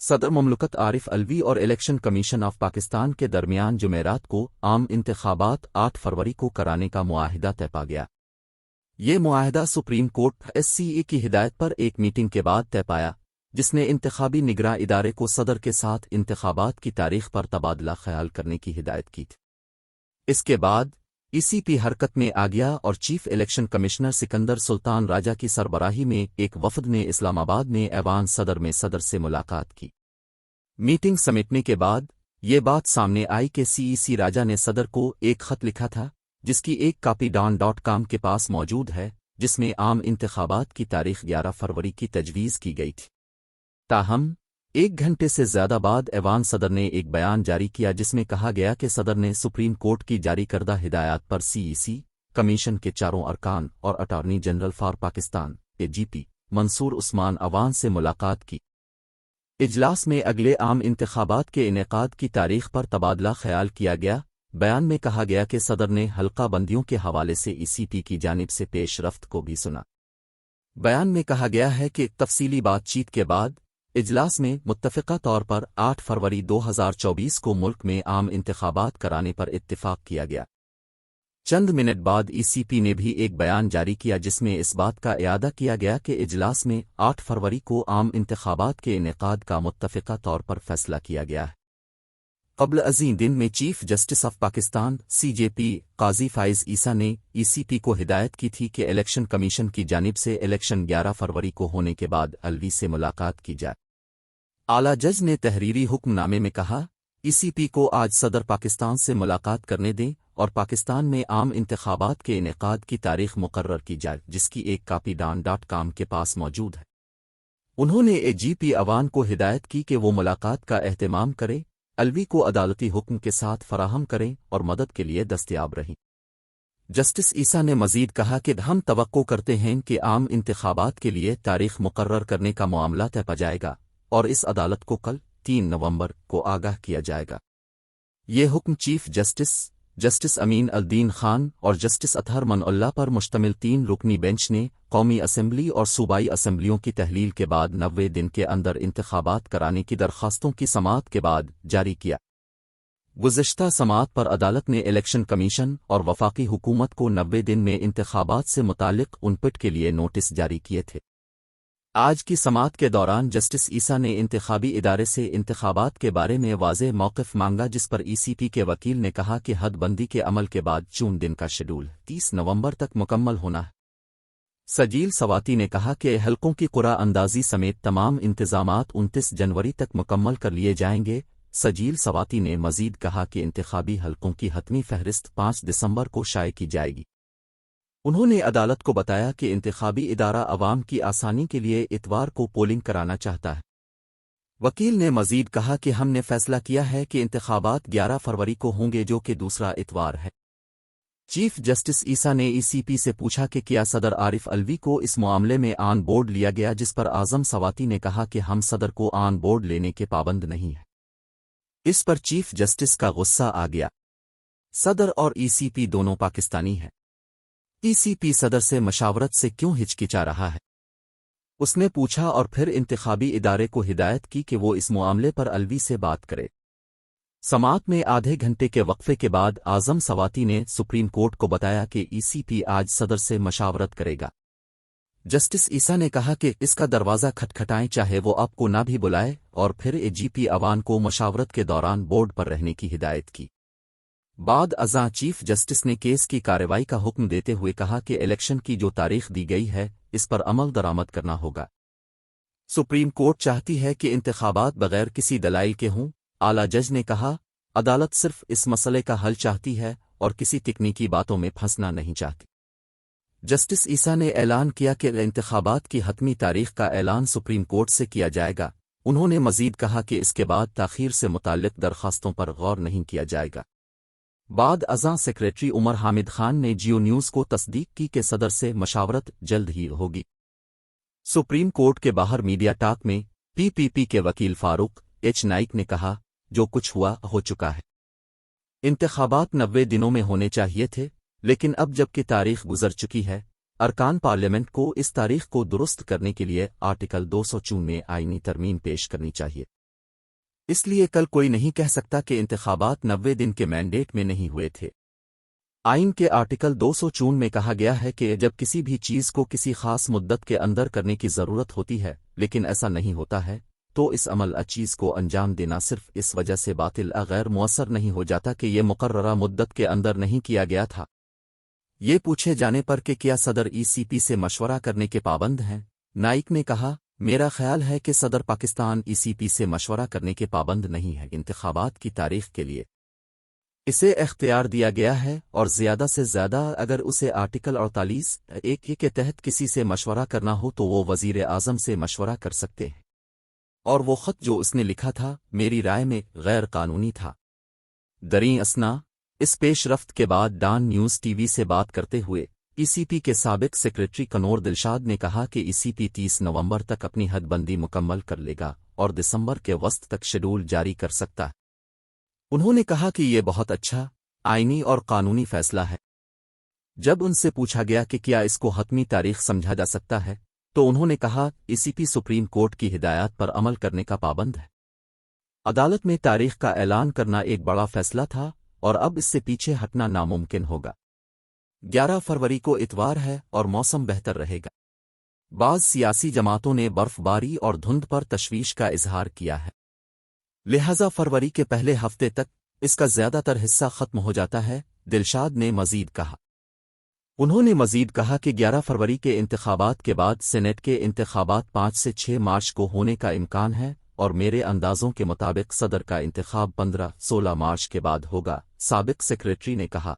صدر مملکت عارف الوی اور الیکشن کمیشن آف پاکستان کے درمیان جمعرات کو عام انتخابات 8 فروری کو کرانے کا معاہدہ طے پا گیا۔ یہ معاہدہ سپریم کورٹ SCA کی ہدایت پر ایک میٹنگ کے بعد طے پایا، جس نے انتخابی نگراں ادارے کو صدر کے ساتھ انتخابات کی تاریخ پر تبادلہ خیال کرنے کی ہدایت کی تھی۔ اس کے بعد ECP حرکت میں آ گیا اور چیف الیکشن کمشنر سکندر سلطان راجہ کی سربراہی میں ایک وفد نے اسلام آباد میں ایوان صدر میں صدر سے ملاقات کی۔ میٹنگ سمیٹنے کے بعد یہ بات سامنے آئی کہ CEC راجہ نے صدر کو ایک خط لکھا تھا، جس کی ایک کاپی ڈان.com کے پاس موجود ہے، جس میں عام انتخابات کی تاریخ 11 فروری کی تجویز کی گئی تھی۔ تاہم 1 گھنٹے سے زیادہ بعد ایوان صدر نے ایک بیان جاری کیا جس میں کہا گیا کہ صدر نے سپریم کورٹ کی جاری کردہ ہدایات پر CEC کمیشن کے 4 ارکان اور attorney general for Pakistan AGP منصور عثمان عوان سے ملاقات کی۔ اجلاس میں اگلے عام انتخابات کے انعقاد کی تاریخ پر تبادلہ خیال کیا گیا۔ بیان میں کہا گیا کہ صدر نے حلقہ بندیوں کے حوالے سے ECP کی جانب سے پیش رفت کو بھی سنا۔ بیان میں کہا گیا ہے کہ تفصیلی بات چیت کے بعد اجلاس میں متفقہ طور پر 8 فروری 2024 کو ملک میں عام انتخابات کرانے پر اتفاق کیا گیا۔ چند منٹ بعد ECP نے بھی ایک بیان جاری کیا جس میں اس بات کا اعادہ کیا گیا کہ اجلاس میں 8 فروری کو عام انتخابات کے انعقاد کا متفقہ طور پر فیصلہ کیا گیا ہے۔ قبل ازیں دن میں chief justice of Pakistan CJP قاضی فائز عیسیٰ نے ECP کو ہدایت کی تھی کہ الیکشن کمیشن کی جانب سے الیکشن 11 فروری کو ہونے کے بعد الوی سے ملاقات کی جائے۔ اعلیٰ جج نے تحریری حکم نامے میں کہا ECP کو آج صدر پاکستان سے ملاقات کرنے دیں اور پاکستان میں عام انتخابات کے انعقاد کی تاریخ مقرر کی جائے، جس کی ایک کاپی ڈان.com کے پاس موجود ہے۔ انہوں نے AGP عوان کو ہدایت کی کہ وہ ملاقات کا اہتمام کرے، الوی کو عدالتی حکم کے ساتھ فراہم کریں اور مدد کے لیے دستیاب رہیں۔ جسٹس عیسیٰ نے مزید کہا کہ ہم توقع کرتے ہیں کہ عام انتخابات کے لیے تاریخ مقرر کرنے کا معاملہ طے پا جائے گا اور اس عدالت کو کل 3 نومبر کو آگاہ کیا جائے گا۔ یہ حکم چیف جسٹس امین الدین خان اور جسٹس اطہر من اللہ پر مشتمل 3 رکنی بینچ نے قومی اسمبلی اور صوبائی اسمبلیوں کی تحلیل کے بعد 90 دن کے اندر انتخابات کرانے کی درخواستوں کی سماعت کے بعد جاری کیا۔ گزشتہ سماعت پر عدالت نے الیکشن کمیشن اور وفاقی حکومت کو 90 دن میں انتخابات سے متعلق انپٹ کے لیے نوٹس جاری کیے تھے۔ آج کی سماعت کے دوران جسٹس عیسیٰ نے انتخابی ادارے سے انتخابات کے بارے میں واضح موقف مانگا، جس پر ECP کے وکیل نے کہا کہ حد بندی کے عمل کے بعد جون دن کا شیڈول 30 نومبر تک مکمل ہونا ہے۔ سجیل سواتی نے کہا کہ حلقوں کی قرعہ اندازی سمیت تمام انتظامات 29 جنوری تک مکمل کر لیے جائیں گے۔ سجیل سواتی نے مزید کہا کہ انتخابی حلقوں کی حتمی فہرست 5 دسمبر کو شائع کی جائے گی۔ انہوں نے عدالت کو بتایا کہ انتخابی ادارہ عوام کی آسانی کے لیے اتوار کو پولنگ کرانا چاہتا ہے۔ وکیل نے مزید کہا کہ ہم نے فیصلہ کیا ہے کہ انتخابات 11 فروری کو ہوں گے، جو کہ دوسرا اتوار ہے۔ چیف جسٹس عیسیٰ نے ECP سے پوچھا کہ کیا صدر عارف الوی کو اس معاملے میں آن بورڈ لیا گیا، جس پر اعظم سواتی نے کہا کہ ہم صدر کو آن بورڈ لینے کے پابند نہیں ہیں۔ اس پر چیف جسٹس کا غصہ آ گیا۔ صدر اور ECP دونوں پاکستانی ہیں۔ ECP صدر سے مشاورت سے کیوں ہچکچا رہا ہے؟ اس نے پوچھا اور پھر انتخابی ادارے کو ہدایت کی کہ وہ اس معاملے پر الوی سے بات کرے۔ سماعت میں آدھے گھنٹے کے وقفے کے بعد اعظم سواتی نے سپریم کورٹ کو بتایا کہ ECP آج صدر سے مشاورت کرے گا۔ جسٹس عیسیٰ نے کہا کہ اس کا دروازہ کھٹکھٹائیں، چاہے وہ آپ کو نہ بھی بلائے، اور پھر AGP عوان کو مشاورت کے دوران بورڈ پر رہنے کی ہدایت کی۔ بعد ازاں چیف جسٹس نے کیس کی کارروائی کا حکم دیتے ہوئے کہا کہ الیکشن کی جو تاریخ دی گئی ہے اس پر عمل درآمد کرنا ہوگا۔ سپریم کورٹ چاہتی ہے کہ انتخابات بغیر کسی دلائل کے ہوں۔ اعلیٰ جج نے کہا عدالت صرف اس مسئلے کا حل چاہتی ہے اور کسی تکنیکی باتوں میں پھنسنا نہیں چاہتی۔ جسٹس عیسیٰ نے اعلان کیا کہ انتخابات کی حتمی تاریخ کا اعلان سپریم کورٹ سے کیا جائے گا۔ انہوں نے مزید کہا کہ اس کے بعد تاخیر سے متعلق درخواستوں پر غور نہیں کیا جائے گا۔ بعد ازاں سیکریٹری عمر حامد خان نے جیو نیوز کو تصدیق کی کہ صدر سے مشاورت جلد ہی ہوگی۔ سپریم کورٹ کے باہر میڈیا ٹاک میں PPP کے وکیل فاروق H نائک نے کہا جو کچھ ہوا ہو چکا ہے۔ انتخابات 90 دنوں میں ہونے چاہیے تھے، لیکن اب جبکہ تاریخ گزر چکی ہے، ارکان پارلیمنٹ کو اس تاریخ کو درست کرنے کے لیے آرٹیکل 204 میں آئینی ترمیم پیش کرنی چاہیے۔ اس لیے کل کوئی نہیں کہہ سکتا کہ انتخابات 90 دن کے مینڈیٹ میں نہیں ہوئے تھے۔ آئین کے آرٹیکل 254 میں کہا گیا ہے کہ جب کسی بھی چیز کو کسی خاص مدت کے اندر کرنے کی ضرورت ہوتی ہے لیکن ایسا نہیں ہوتا ہے تو اس عمل چیز کو انجام دینا صرف اس وجہ سے باطل غیر مؤثر نہیں ہو جاتا کہ یہ مقررہ مدت کے اندر نہیں کیا گیا تھا۔ یہ پوچھے جانے پر کہ کیا صدر ای سی پی سے مشورہ کرنے کے پابند ہیں، نائک نے کہا، میرا خیال ہے کہ صدر پاکستان ای سی پی سے مشورہ کرنے کے پابند نہیں ہے۔ انتخابات کی تاریخ کے لیے اسے اختیار دیا گیا ہے اور زیادہ سے زیادہ اگر اسے آرٹیکل 48(1) کے تحت کسی سے مشورہ کرنا ہو تو وہ وزیر اعظم سے مشورہ کر سکتے ہیں۔ اور وہ خط جو اس نے لکھا تھا میری رائے میں غیر قانونی تھا۔ دریں اسنا اس پیش رفت کے بعد ڈان نیوز ٹی وی سے بات کرتے ہوئے ای سی پی کے سابق سیکریٹری کنور دلشاد نے کہا کہ ای سی پی 30 نومبر تک اپنی حد بندی مکمل کر لے گا اور دسمبر کے وسط تک شیڈول جاری کر سکتا ہے۔ انہوں نے کہا کہ یہ بہت اچھا آئینی اور قانونی فیصلہ ہے۔ جب ان سے پوچھا گیا کہ کیا اس کو حتمی تاریخ سمجھا جا سکتا ہے تو انہوں نے کہا ای سی پی سپریم کورٹ کی ہدایات پر عمل کرنے کا پابند ہے۔ عدالت میں تاریخ کا اعلان کرنا ایک بڑا فیصلہ تھا اور اب اس سے پیچھے ہٹنا ناممکن ہوگا۔ 11 فروری کو اتوار ہے اور موسم بہتر رہے گا۔ بعض سیاسی جماعتوں نے برف باری اور دھند پر تشویش کا اظہار کیا ہے، لہذا فروری کے پہلے ہفتے تک اس کا زیادہ تر حصہ ختم ہو جاتا ہے، دلشاد نے مزید کہا۔ انہوں نے مزید کہا کہ 11 فروری کے انتخابات کے بعد سینیٹ کے انتخابات 5 سے 6 مارچ کو ہونے کا امکان ہے اور میرے اندازوں کے مطابق صدر کا انتخاب 15-16 مارچ کے بعد ہوگا، سابق سیکریٹری نے کہا۔